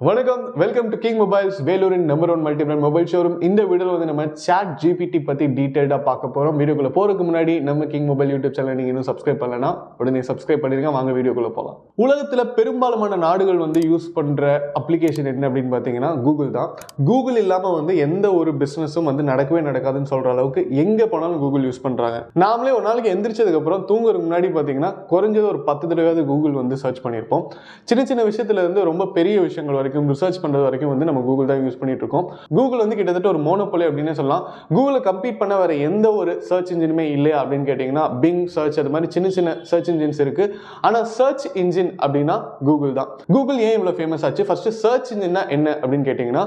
வணக்கம், welcome to King Mobiles, வேலூரின் number 1 multi brand mobile showroom. இந்த வீடியோவில் வந்து நம்ம ChatGPT பற்றி டீட்டெயிலாக பார்க்க போகிறோம். வீடியோக்குள்ளே போகிறதுக்கு முன்னாடி நம்ம கிங் மொபைல் யூடியூப் சேனல் நீங்கள் இன்னும் சப்ஸ்கிரைப் பண்ணலன்னா உடனே சப்ஸ்கிரைப் பண்ணிருங்க. வாங்க வீடியோக்குள்ளே போகலாம். உலகத்தில் பெரும்பாலான நாடுகள் வந்து யூஸ் பண்ணுற அப்ளிகேஷன் என்ன அப்படின்னு பார்த்தீங்கன்னா கூகுள் தான். கூகுள் இல்லாமல் வந்து எந்த ஒரு பிஸ்னஸும் வந்து நடக்கவே நடக்காதுன்னு சொல்கிற அளவுக்கு எங்கே போனாலும் கூகுள் யூஸ் பண்ணுறாங்க. நாமளே ஒரு நாளைக்கு எந்திரிச்சதுக்கப்புறம் தூங்குறதுக்கு முன்னாடி பார்த்தீங்கன்னா குறைஞ்சது ஒரு 10 தடவையாவது கூகுள் வந்து சர்ச் பண்ணியிருப்போம். சின்ன சின்ன விஷயத்துல இருந்து ரொம்ப பெரிய விஷயங்கள் வரைக்கும் ரிசர்ச் பண்றது வரைக்கும் வந்து நம்ம கூகுள் தான் யூஸ் பண்ணிட்டு இருக்கோம். கூகுள் வந்து கிட்டத்தட்ட ஒரு மோனோபோலி அப்படின்னு சொல்லலாம். கூகுளை கம்பீட் பண்ண வேற எந்த ஒரு சர்ச் இன்ஜினுமே இல்லையா அப்படின்னு கேட்டீங்கன்னா பிங் சர்ச் அது மாதிரி சின்ன சின்ன சர்ச் இன்ஜின்ஸ் இருக்கு. ஆனா சர்ச் இன்ஜின் அப்படின்னா கூகுள் தான். கூகுள் ஏன் இவ்வளவு ஃபேமஸ் ஆச்சு? ஃபர்ஸ்ட் சர்ச் இன்ஜின்னா என்ன அப்படின்னு கேட்டீங்கன்னா,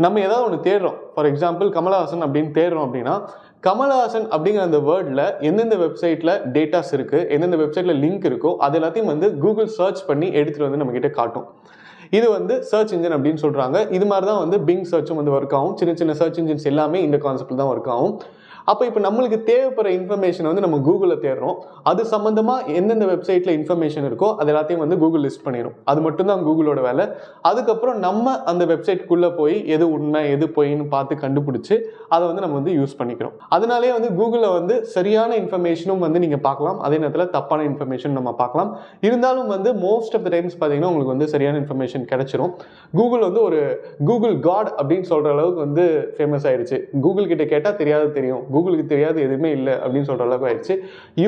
நம்ம ஏதாவது ஒன்று தேடுறோம். ஃபார் எக்ஸாம்பிள் கமலஹாசன் அப்படின்னு தேடுறோம் அப்படின்னா, கமலஹாசன் அப்படிங்கிற அந்த வேர்டில் எந்தெந்த வெப்சைட்டில் டேட்டாஸ் இருக்குது, எந்தெந்த வெப்சைட்டில் லிங்க் இருக்கோ அது எல்லாத்தையும் வந்து கூகுள் சர்ச் பண்ணி எடுத்துகிட்டு வந்து நம்மகிட்ட காட்டும். இது வந்து சர்ச் இன்ஜின் அப்படின்னு சொல்கிறாங்க. இது மாதிரி தான் வந்து பிங் சர்ச்சும் வந்து ஒர்க் ஆகும். சின்ன சின்ன சர்ச் இன்ஜின்ஸ் எல்லாமே இந்த கான்செப்டில் தான் ஒர்க் ஆகும். அப்போ இப்போ நம்மளுக்கு தேவைப்படுற இன்ஃபர்மேஷன் வந்து நம்ம கூகுளில் தேடுறோம். அது சம்மந்தமாக எந்தெந்த வெப்சைட்டில் இன்ஃபர்மேஷன் இருக்கோ அது எல்லாத்தையும் வந்து கூகுள் லிஸ்ட் பண்ணிடும். அது மட்டும்தான் கூகுளோட வேலை. அதுக்கப்புறம் நம்ம அந்த வெப்சைட்குள்ளே போய் எது உண்மை எது பொய்ன்னு பார்த்து கண்டுபிடிச்சி அதை வந்து நம்ம வந்து யூஸ் பண்ணிக்கிறோம். அதனாலே வந்து கூகுளில் வந்து சரியான இன்ஃபர்மேஷனும் வந்து நீங்கள் பார்க்கலாம், அதே நேரத்தில் தப்பான இன்ஃபர்மேஷன் நம்ம பார்க்கலாம். இருந்தாலும் வந்து மோஸ்ட் ஆஃப் த டைம்ஸ் பார்த்தீங்கன்னா உங்களுக்கு வந்து சரியான இன்ஃபர்மேஷன் கிடைச்சிரும். கூகுள் வந்து ஒரு கூகுள் காட் அப்படின்னு சொல்கிற அளவுக்கு வந்து ஃபேமஸ் ஆயிடுச்சு. கூகுள் கிட்ட கேட்டால் தெரியாது தெரியும், கூகுளுக்கு தெரியாது எதுவுமே இல்லை அப்படின்னு சொல்கிற அளவுக்கு ஆயிடுச்சு.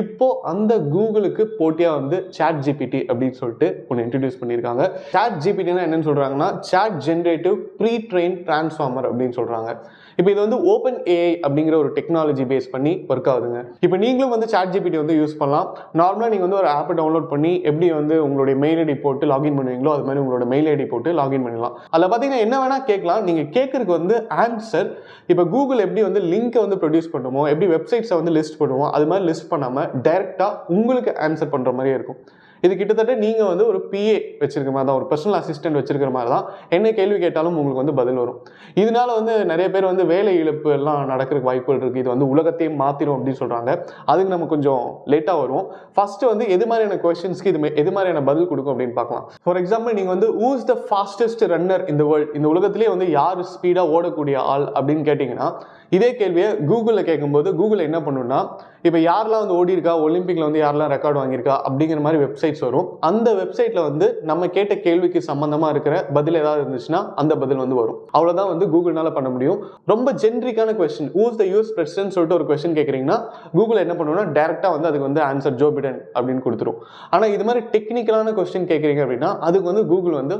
இப்போ அந்த கூகுளுக்கு போட்டியாக வந்து ChatGPT அப்படின்னு சொல்லிட்டு ஒன்று இன்ட்ரடியூஸ் பண்ணியிருக்காங்க. ChatGPTனா என்னன்னு சொல்கிறாங்கன்னா chat generative pre train transformer அப்படின்னு சொல்கிறாங்க. இப்போ இது வந்து OpenAI அப்படிங்கிற ஒரு டெக்னாலஜி பேஸ் பண்ணி ஒர்க் ஆகுதுங்க. இப்போ நீங்களும் வந்து ChatGPT வந்து யூஸ் பண்ணலாம். நார்மலாக நீங்கள் வந்து ஒரு ஆப்பை டவுன்லோட் பண்ணி எப்படி வந்து உங்களுடைய மெயில் ஐடி போட்டு லாகின் பண்ணுவீங்களோ அது மாதிரி உங்களோட மெயில் ஐடி போட்டு லாகின் பண்ணலாம். அதில் பார்த்தீங்கன்னா என்ன வேணால் கேட்கலாம். நீங்கள் கேட்கறதுக்கு வந்து ஆன்சர் இப்போ கூகுள் எப்படி வந்து லிங்கை வந்து ப்ரொடியூஸ் பண்ணுமோ, எப்படி வெப்சைட்ஸை வந்து லிஸ்ட் பண்ணுவோம், அது மாதிரி லிஸ்ட் பண்ணாமல் டைரெக்டாக உங்களுக்கு ஆன்சர் பண்ணுற மாதிரியே இருக்கும். இது கிட்டத்தட்ட நீங்கள் வந்து ஒரு PA வச்சிருக்கிற மாதிரி தான், ஒரு பர்சனல் அசிஸ்டன்ட் வச்சிருக்கிற மாதிரி தான். என்ன கேள்வி கேட்டாலும் உங்களுக்கு வந்து பதில் வரும். இதனால வந்து நிறைய பேர் வந்து வேலை இழப்பு எல்லாம் நடக்கிறதுக்கு வாய்ப்புகள் இருக்குது. இது வந்து உலகத்தையே மாற்றிடும் அப்படின்னு சொல்கிறாங்க. அதுக்கு நம்ம கொஞ்சம் லேட்டாக வரும். ஃபர்ஸ்ட் வந்து எது மாதிரியான கொஸ்டின்ஸ்க்கு இது எது மாதிரியான பதில் கொடுக்கும் அப்படின்னு பார்க்கலாம். ஃபார் எக்ஸாம்பிள் நீங்கள் வந்து who is the fastest runner இந்த வேர்ல்ட், இந்த உலகத்திலே வந்து யார் ஸ்பீடாக ஓடக்கூடிய ஆள் அப்படின்னு கேட்டிங்கன்னா, இதே கேள்வியை கூகுளில் கேட்கும்போது கூகுள் என்ன பண்ணுன்னா, இப்போ யாரெல்லாம் வந்து ஓடி இருக்கா, ஒலிம்பிக்கில் வந்து யாரெல்லாம் ரெக்கார்டு வாங்கியிருக்கா அப்படிங்கிற மாதிரி வெப்சைட்ஸ் வரும். அந்த வெப்சைட்டில் வந்து நம்ம கேட்ட கேள்விக்கு சம்மந்தமாக இருக்கிற பதில் ஏதாவது இருந்துச்சுன்னா அந்த பதில் வந்து வரும். அவ்வளோதான் வந்து கூகுள்னால பண்ண முடியும். ரொம்ப ஜென்ரிக்கான question, who is the US president சொல்லிட்டு ஒரு கொஸ்டின் கேட்குறீங்கன்னா கூகுள் என்ன பண்ணுவோம்னா டேரெக்டாக வந்து அதுக்கு வந்து ஆன்சர் ஜோ பிடன் அப்படின்னு கொடுத்துரும். ஆனால் இது மாதிரி டெக்னிக்கலான கொஸ்டின் கேட்குறீங்க அப்படின்னா அதுக்கு வந்து கூகுள் வந்து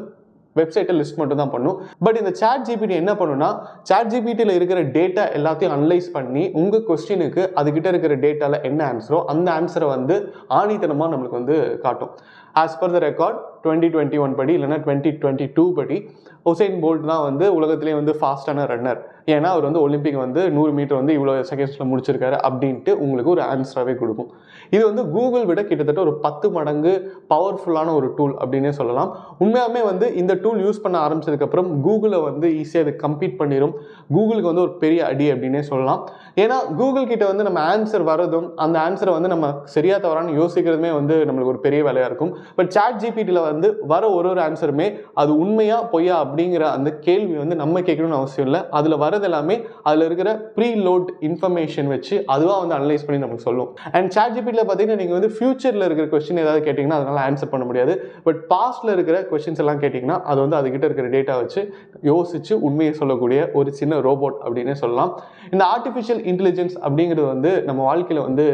வெப்சைட்டை லிஸ்ட் மட்டும் தான் பண்ணும். பட் இந்த ChatGPT என்ன பண்ணுன்னா, ChatGPTயில் இருக்கிற டேட்டா எல்லாத்தையும் அனலைஸ் பண்ணி உங்கள் கொஸ்டினுக்கு அதுக்கிட்ட இருக்கிற டேட்டாவில் என்ன ஆன்சரோ அந்த ஆன்சரை வந்து ஆணித்தனமாக நம்மளுக்கு வந்து காட்டும். ஆஸ் பர் த ரெக்கார்ட் 2021 படி இல்லைனா 2022 படி உசைன் போல்ட் தான் வந்து உலகத்திலே வந்து ஃபாஸ்டான ரன்னர். ஏன்னா அவர் வந்து ஒலிம்பிக் வந்து 100 மீட்டர் வந்து இவ்வளோ செகண்ட்ஸில் முடிச்சிருக்காரு அப்படின்ட்டு உங்களுக்கு ஒரு ஆன்சராகவே கொடுக்கும். இது வந்து கூகுள் விட கிட்டத்தட்ட ஒரு 10 மடங்கு பவர்ஃபுல்லான ஒரு டூல் அப்படின்னே சொல்லலாம். உண்மையாகவே வந்து இந்த டூல் யூஸ் பண்ண ஆரம்பிச்சதுக்கப்புறம் கூகுளை வந்து ஈஸியாக அது கம்பீட் பண்ணிடும். கூகுளுக்கு வந்து ஒரு பெரிய அடி அப்படின்னே சொல்லலாம். ஏன்னா கூகுள் கிட்ட வந்து நம்ம ஆன்சர் வரதும் அந்த ஆன்சரை வந்து நம்ம சரியா தவறான்னு யோசிக்கிறதுமே வந்து நம்மளுக்கு ஒரு பெரிய வேலையாக இருக்கும். பட் ChatGPTயில் வந்து வர ஒரு ஆன்சருமே அது உண்மையா பொய்யா அப்படிங்கிற அந்த கேள்வி வந்து நம்ம கேட்கணும்னு அவசியம் இல்லை. அதில் வரது எல்லாமே அதில் இருக்கிற ப்ரீ லோட் இன்ஃபர்மேஷன் வச்சு அதுவாக வந்து அனலைஸ் பண்ணி நமக்கு சொல்லும். அண்ட் ChatGPTயில் பார்த்தீங்கன்னா நீங்கள் வந்து ஃபியூச்சரில் இருக்கிற கொஸ்டின் ஏதாவது கேட்டிங்கன்னா அதனால் ஆன்சர் பண்ண முடியாது. பட் பாஸ்டில் இருக்கிற கொஸ்டின்ஸ் எல்லாம் கேட்டிங்கன்னா அது வந்து அதுக்கிட்ட இருக்கிற டேட்டா வச்சு யோசிச்சு உண்மையை சொல்லக்கூடிய ஒரு சின்ன ரோபோட் அப்படின்னே சொல்லலாம். இந்த ஆர்டிஃபிஷியல் இன்டெலிஜென்ஸ் அப்படிங்கிறது வந்து நம்ம வாழ்க்கையில் வந்து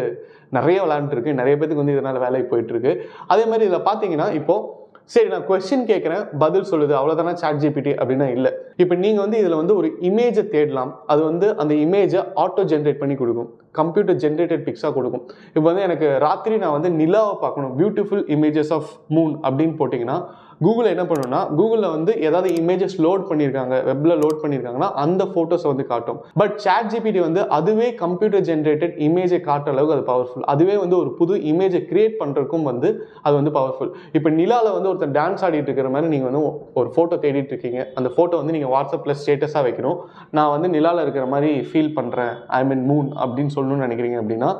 நிறைய விளையாண்டுருக்கு. நிறைய பேருக்கு வந்து இதனால் வேலைக்கு போயிட்டுருக்கு. அதே மாதிரி இதில் பார்த்தீங்கன்னா இப்போது சரி நான் கொஸ்டின் கேட்குறேன் பதில் சொல்லுது அவ்வளோதானே ChatGPT அப்படின்னா இல்லை. இப்போ நீங்கள் வந்து இதில் வந்து ஒரு இமேஜை தேடலாம். அது வந்து அந்த இமேஜை ஆட்டோ ஜென்ரேட் பண்ணி கொடுக்கும். கம்ப்யூட்டர் ஜென்ரேட்டட் பிக்ஸாக கொடுக்கும். இப்போ வந்து எனக்கு ராத்திரி நான் வந்து நிலாவை பார்க்கணும், பியூட்டிஃபுல் இமேஜஸ் ஆஃப் மூன் அப்படின்னு போட்டிங்கன்னா கூகுள் என்ன பண்ணுன்னா, கூகுளில் வந்து ஏதாவது இமேஜஸ் லோட் பண்ணியிருக்காங்க, வெப்பில் லோட் பண்ணியிருக்காங்கன்னா அந்த ஃபோட்டோஸை வந்து காட்டும். பட் ChatGPT வந்து அதுவே கம்ப்யூட்டர் ஜென்ரேட்டட் இமேஜை காட்டுற அளவுக்கு அது பவர்ஃபுல். அதுவே வந்து ஒரு புது இமேஜை கிரியேட் பண்ணுறதுக்கும் வந்து அது வந்து பவர்ஃபுல். இப்போ நிலாவில் வந்து ஒருத்தர் டான்ஸ் ஆடிட்டு இருக்கிற மாதிரி நீங்கள் வந்து ஒரு ஃபோட்டோ தேடிட்டு இருக்கீங்க. அந்த ஃபோட்டோ வந்து நீங்கள் வாட்ஸ்அப்பில் ஸ்டேட்டஸாக வைக்கணும். நான் வந்து நிலாவில் இருக்கிற மாதிரி ஃபீல் பண்ணுறேன், ஐ மீன் மூன் அப்படின்னு சொல்லணும்னு நினைக்கிறீங்க அப்படின்னா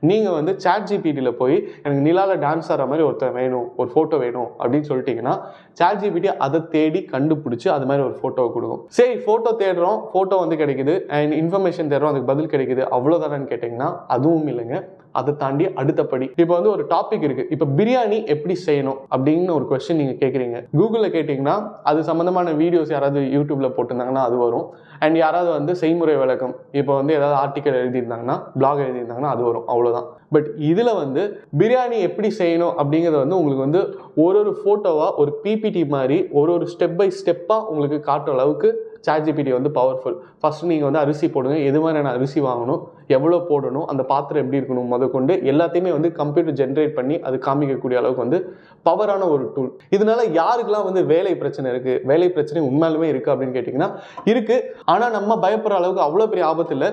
நீங்கள் வந்து ChatGPTல போய் எனக்கு நிலாவில் டான்ஸ் ஆடுற மாதிரி ஒருத்தர் வேணும், ஒரு ஃபோட்டோ வேணும் அப்படின்னு சொல்லிட்டீங்கன்னா ChatGPT அதை தேடி கண்டுபிடிச்சி அது மாதிரி ஒரு ஃபோட்டோவை கொடுக்கும். சரி, ஃபோட்டோ தேடுறோம், ஃபோட்டோ வந்து கிடைக்குது அண்ட் இன்ஃபர்மேஷன் தேடுறோம், அதுக்கு பதில் கிடைக்குது, அவ்வளோதானு கேட்டிங்கன்னா அதுவும் இல்லைங்க. அதை தாண்டி அடுத்தபடி இப்போ வந்து ஒரு டாபிக் இருக்கு. இப்போ பிரியாணி எப்படி செய்யணும் அப்படின்னு ஒரு கொஸ்டின் நீங்க கேட்குறீங்க. கூகுளில் கேட்டிங்கன்னா அது சம்பந்தமான வீடியோஸ் யாராவது யூடியூப்ல போட்டிருந்தாங்கன்னா அது வரும். அண்ட் யாராவது வந்து செய்முறை விளக்கம், இப்போ வந்து ஏதாவது ஆர்டிக்கல் எழுதியிருந்தாங்கன்னா, பிளாக் எழுதியிருந்தாங்கன்னா அது வரும். அவ்வளோதான். பட் இதில் வந்து பிரியாணி எப்படி செய்யணும் அப்படிங்கிறது வந்து உங்களுக்கு வந்து ஒரு ஃபோட்டோவா ஒரு பிபிடி மாதிரி ஒரு ஸ்டெப் பை ஸ்டெப்பாக உங்களுக்கு காட்டுற அளவுக்கு ChatGPT வந்து பவர்ஃபுல். ஃபர்ஸ்ட் நீங்கள் வந்து அரிசி போடுங்க, எது மாதிரியான அரிசி வாங்கணும், எவ்வளோ போடணும், அந்த பாத்திரம் எப்படி இருக்கணும் முதற்கொண்டு எல்லாத்தையுமே வந்து கம்ப்யூட்டர் ஜென்ரேட் பண்ணி அது காமிக்கக்கூடிய அளவுக்கு வந்து பவரான ஒரு டூல். இதனால யாருக்கெல்லாம் வந்து வேலை பிரச்சனை இருக்கு, வேலை பிரச்சனை உண்மையாலுமே இருக்கு அப்படின்னு கேட்டிங்கன்னா இருக்கு. ஆனால் நம்ம பயப்படுற அளவுக்கு அவ்வளோ பெரிய ஆபத்து இல்லை.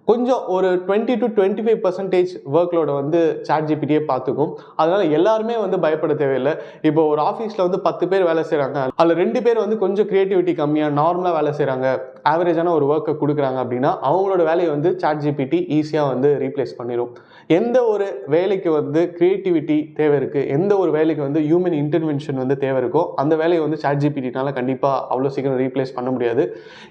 கொஞ்சம் ஒரு 20 to 25% ஒர்க் லோட வந்து ChatGPTயே பார்த்துக்கும். அதனால எல்லாருமே வந்து பயப்பட தேவையில்லை. இப்போ ஒரு ஆஃபீஸில் வந்து 10 பேர் வேலை செய்கிறாங்க, அதில் 2 பேர் வந்து கொஞ்சம் கிரியேட்டிவிட்டி கம்மியாக நார்மலாக வேலை செய்கிறாங்க, ஆவரேஜான ஒரு ஒர்க்கை கொடுக்குறாங்க அப்படின்னா அவங்களோட வேலையை வந்து ChatGPT ஈஸியாக வந்து ரீப்ளேஸ் பண்ணிடும். எந்த ஒரு வேலைக்கு வந்து கிரியேட்டிவிட்டி தேவை இருக்குது, எந்த ஒரு வேலைக்கு வந்து ஹியூமன் இன்டர்வென்ஷன் வந்து தேவை இருக்கோ அந்த வேலையை வந்து ChatGPTனால கண்டிப்பாக அவ்வளோ சீக்கிரம் ரீப்ளேஸ் பண்ண முடியாது.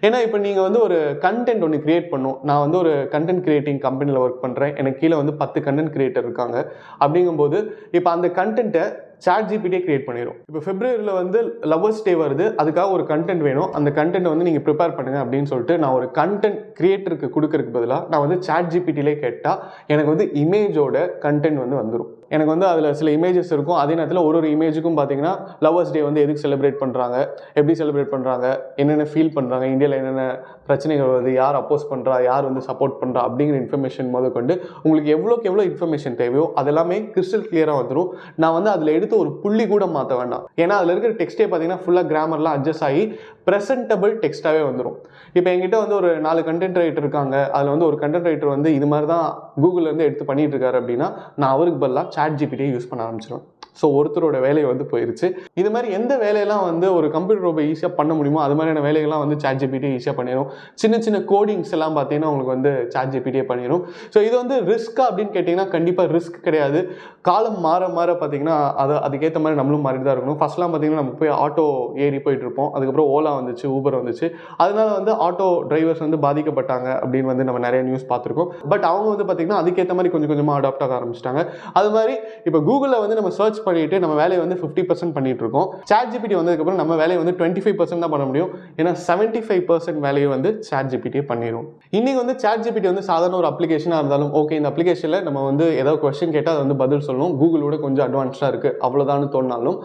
ஏன்னா இப்போ நீங்கள் வந்து ஒரு கண்டென்ட் ஒன்று கிரியேட் பண்ணும். நான் வந்து ஒரு கண்டென்ட் கிரியேட்டிங் கம்பெனியில் ஒர்க் பண்ணுறேன், எனக்கு கீழே வந்து 10 கண்டென்ட் கிரியேட்டர் இருக்காங்க. அப்படிங்கும்போது இப்போ அந்த கண்டென்ட்டை ChatGPT கிரியேட் பண்ணிடும். இப்போ பிப்ரவரியில் வந்து லவர்ஸ் டே வருது, அதுக்காக ஒரு கண்டென்ட் வேணும், அந்த கண்டென்ட் வந்து நீங்கள் ப்ரிப்பேர் பண்ணுங்க அப்படின்னு சொல்லிட்டு நான் ஒரு கண்டென்ட் கிரியேட்டருக்கு கொடுக்கறதுக்கு பதிலாக நான் வந்து ChatGPTலே கேட்டால் எனக்கு வந்து இமேஜோட கண்டென்ட் வந்து வந்துடும். எனக்கு வந்து அதில் சில இமேஜஸ் இருக்கும். அதே நேரத்தில் ஒரு இமேஜுக்கும் பார்த்தீங்கன்னா லவர்ஸ் டே வந்து எதுக்கு செலிப்ரேட் பண்ணுறாங்க, எப்படி செலிப்ரேட் பண்ணுறாங்க, என்னென்ன ஃபீல் பண்ணுறாங்க, இந்தியாவில் என்னென்ன பிரச்சனைகள் வருது, யார் அப்போஸ் பண்ணுறா, யார் வந்து சப்போர்ட் பண்ணுறா அப்படிங்கிற இன்ஃபர்மேஷன் முதற்கொண்டு உங்களுக்கு எவ்வளோ இன்ஃபர்மேஷன் தேவையோ அதெல்லாமே கிறிஸ்டல் கிளியராக வந்துடும். நான் வந்து அதில் எடுத்து ஒரு புள்ளி கூட மாற்ற வேண்டாம். ஏன்னா அதில் இருக்கிற டெக்ஸ்ட்டே பார்த்தீங்கன்னா ஃபுல்லாக கிராமர்லாம் அட்ஜஸ்ட் ஆகி ப்ரெசென்டபிள் டெக்ஸ்ட்டாகவே வந்துடும். இப்போ என்கிட்ட வந்து ஒரு 4 கண்டென்ட் ரைட்டர் இருக்காங்க, அதில் வந்து ஒரு கண்டென்ட் ரைட்டர் வந்து இது மாதிரி தான் கூகுள்லேருந்து எடுத்து பண்ணிட்டு இருக்காரு அப்படின்னா நான் அவருக்கு பதிலாக ChatGPT யூஸ் பண்ண ஆரம்பிச்சிடுவேன். ஸோ ஒருத்தரோட வேலையை வந்து போயிருச்சு. இது மாதிரி எந்த வேலையெல்லாம் வந்து ஒரு கம்ப்யூட்டர் ரொம்ப ஈஸியாக பண்ண முடியுமோ அது மாதிரியான வேலைகள்லாம் வந்து ChatGPT ஈஸியாக பண்ணிடும். சின்ன கோடிங்ஸ் எல்லாம் பார்த்தீங்கன்னா உங்களுக்கு வந்து ChatGPTயே பண்ணிடும். ஸோ இது வந்து ரிஸ்க்கா அப்படின்னு கேட்டிங்கன்னா கண்டிப்பாக ரிஸ்க் கிடையாது. காலம் மாற பார்த்தீங்கன்னா அதுக்கேற்ற மாதிரி நம்மளும் மாறிட்டு தான் இருக்கணும். ஃபர்ஸ்ட்லாம் பார்த்தீங்கன்னா நம்ம போய் ஆட்டோ ஏறி போயிட்டு இருப்போம், அதுக்கப்புறம் ஓலா வந்துச்சு, ஊபர் வந்துச்சு, அதனால வந்து ஆட்டோ டிரைவர்ஸ் வந்து பாதிக்கப்பட்டாங்க அப்படின்னு வந்து நம்ம நிறைய நியூஸ் பார்த்துருக்கோம். பட் அவங்க வந்து பார்த்தீங்கன்னா அதுக்கேற்ற மாதிரி கொஞ்சமாக அடாப்ட் ஆக ஆரம்பிச்சிட்டாங்க. அது மாதிரி இப்போ கூகுளில் வந்து நம்ம சர்ச் பண்ணிட்டு நம்ம வேலையை வந்து 50% பண்ணிட்டு இருக்கோம். ChatGPT வந்ததுக்கப்புறம் நம்ம வேலையை வந்து 25% தான் பண்ண முடியும். ஏன்னா 75% வேலையை வந்து ChatGPT பண்ணிடும். இன்னைக்கு வந்து ChatGPT வந்து சாதாரண ஒரு அப்ளிகேஷனாக இருந்தாலும் ஓகே, இந்த அப்ளிகேஷனில் நம்ம வந்து ஏதாவது கொஸ்டின் கேட்டால் அது வந்து பதில் சொல்லணும், கூகுளோட கொஞ்சம் அட்வான்ஸ்டாக இருக்குது அவ்வளோதான்னு தோணினாலும்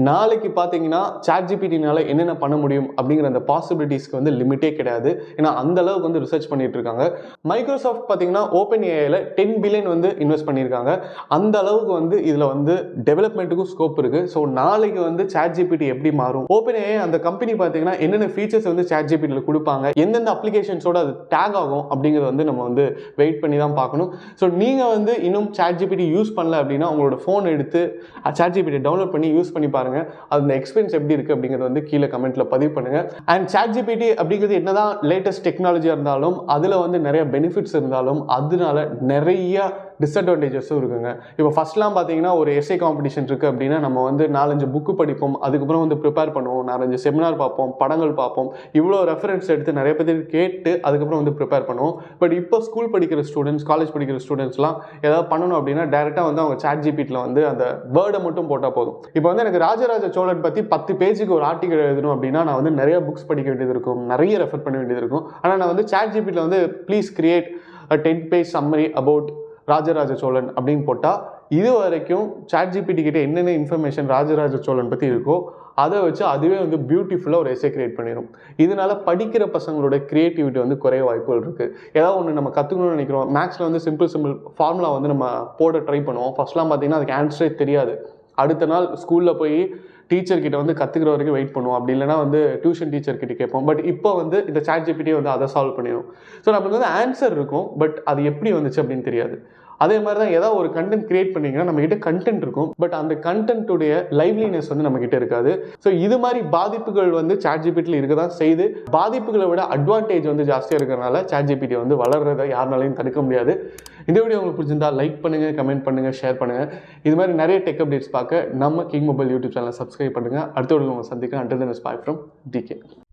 நாளைக்கு பார்த்தீங்கன்னா ChatGPTனால என்னென்ன பண்ண முடியும் அப்படிங்கிற அந்த பாசிபிலிட்டிஸ்க்கு வந்து லிமிட்டே கிடையாது. ஏன்னா அந்த அளவுக்கு வந்து ரிசர்ச் பண்ணிட்டு இருக்காங்க. மைக்ரோசாஃப்ட் பார்த்தீங்கன்னா OpenAIல 10 பில்லியன் வந்து இன்வெஸ்ட் பண்ணியிருக்காங்க. அந்த அளவுக்கு வந்து இதில் வந்து டெவலப்மெண்ட்டுக்கும் ஸ்கோப் இருக்கு. ஸோ நாளைக்கு வந்து ChatGPT எப்படி மாறும், OpenAI அந்த கம்பெனி பார்த்தீங்கன்னா என்னென்ன ஃபீச்சர்ஸ் வந்து ChatGPTல கொடுப்பாங்க, எந்தெந்த அப்ளிகேஷன்ஸோட அது டேக் ஆகும் அப்படிங்கிறது வந்து நம்ம வந்து வெயிட் பண்ணி தான் பார்க்கணும். ஸோ நீங்கள் வந்து இன்னும் ChatGPT யூஸ் பண்ணல அப்படின்னா உங்களோட ஃபோன் எடுத்து ChatGPT டவுன்லோட் பண்ணி யூஸ் பண்ணி பாருங்க. அந்த எக்ஸ்பீரியன்ஸ் எப்படி இருக்கு அப்படிங்கிறது வந்து கீழே கமெண்ட்ல பதிவு பண்ணுங்க. அண்ட் ChatGPT அப்படிங்கிறது என்னதான் லேட்டஸ்ட் டெக்னாலஜியா இருந்தாலும் அதுல வந்து நிறைய பெனிஃபிட்ஸ் இருந்தாலும் அதனால நிறைய டிஸ்அட்வான்டேஜஸும் இருக்குங்க. இப்போ ஃபர்ஸ்ட்லாம் பார்த்தீங்கன்னா ஒரு எஸ்ஏ காம்படிஷன் இருக்குது அப்படின்னா நம்ம வந்து 4-5 புக்கு படிப்போம், அதுக்கப்புறம் வந்து ப்ரிப்பேர் பண்ணுவோம், 4-5 செமினார் பார்ப்போம், படங்கள் பார்ப்போம், இவ்வளோ ரெஃபரன்ஸ் எடுத்து நிறைய பேர் கேட்டு அதுக்கப்புறம் வந்து ப்ரிப்பேர் பண்ணுவோம். பட் இப்போ ஸ்கூல் படிக்கிற ஸ்டூடெண்ட்ஸ், காலேஜ் படிக்கிற ஸ்டூடெண்ட்ஸ்லாம் ஏதாவது பண்ணணும் அப்படின்னா டேரெக்டாக வந்து அவங்க ChatGPTல வந்து அந்த வேர்டை மட்டும் போட்டால் போதும். இப்போ வந்து எனக்கு ராஜராஜ சோழன் பற்றி 10 பேஜுக்கு ஒரு ஆர்டிகல் எழுதணும் அப்படின்னா நான் வந்து நிறைய புக்ஸ் படிக்க வேண்டியது இருக்கும், நிறைய ரெஃபர் பண்ண வேண்டியது இருக்கும். ஆனால் நான் வந்து ChatGPTல வந்து please create a 10-page summary about Rajaraja Cholan அப்படின்னு போட்டால் இது வரைக்கும் ChatGPT கிட்ட என்னென்ன இன்ஃபர்மேஷன் ராஜராஜ சோழன் பற்றி இருக்கோ அதை வச்சு அதுவே வந்து பியூட்டிஃபுல்லாக ஒரு எஸ்ஸே கிரியேட் பண்ணிடும். இதனால படிக்கிற பசங்களோட கிரியேட்டிவிட்டி வந்து குறைய வாய்ப்புகள் இருக்குது. ஏதாவது ஒன்று நம்ம கற்றுக்கணும்னு நினைக்கிறோம், மேக்ஸில் வந்து சிம்பிள் ஃபார்முலா வந்து நம்ம போட ட்ரை பண்ணுவோம். ஃபர்ஸ்ட்லாம் பார்த்தீங்கன்னா அதுக்கு ஆன்சரே தெரியாது, அடுத்த நாள் ஸ்கூலில் போய் டீச்சர்கிட்ட வந்து கற்றுக்கிற வரைக்கும் வெயிட் பண்ணுவோம், அப்படி இல்லைனா வந்து டியூஷன் டீச்சர்கிட்ட கேட்போம். பட் இப்போ வந்து இந்த ChatGPT வந்து அதை சால்வ் பண்ணிடும். ஸோ நம்மளுக்கு வந்து ஆன்சர் இருக்கும், பட் அது எப்படி வந்துச்சு அப்படின்னு தெரியாது. அதே மாதிரி தான் ஏதாவது ஒரு கண்டென்ட் கிரியேட் பண்ணிங்கன்னா நம்மகிட்ட கண்டென்ட் இருக்கும், பட் அந்த கண்டென்ட்டுடைய லைவ்லினஸ் வந்து நம்மகிட்ட இருக்காது. ஸோ இது மாதிரி பாதிப்புகள் வந்து ChatGPT இருக்க தான் செய்து. பாதிப்புகளை விட அட்வான்டேஜ் வந்து ஜாஸ்தியாக இருக்கிறனால ChatGPT வந்து வளர்றதை யாருனாலையும் தடுக்க முடியாது. இந்த வீடியோ உங்களுக்கு பிடிச்சிருந்தா லைக் பண்ணுங்கள், கமெண்ட் பண்ணுங்கள், ஷேர் பண்ணுங்கள். இது மாதிரி நிறைய டெக் அப்டேட்ஸ் பார்க்க நம்ம கிங் மொபைல் யூடியூப் சேனலை சப்ஸ்கிரைப் பண்ணுங்கள். அடுத்த வீடியோ உங்களை சந்திக்கிறேன். Until then, it's bye from DK.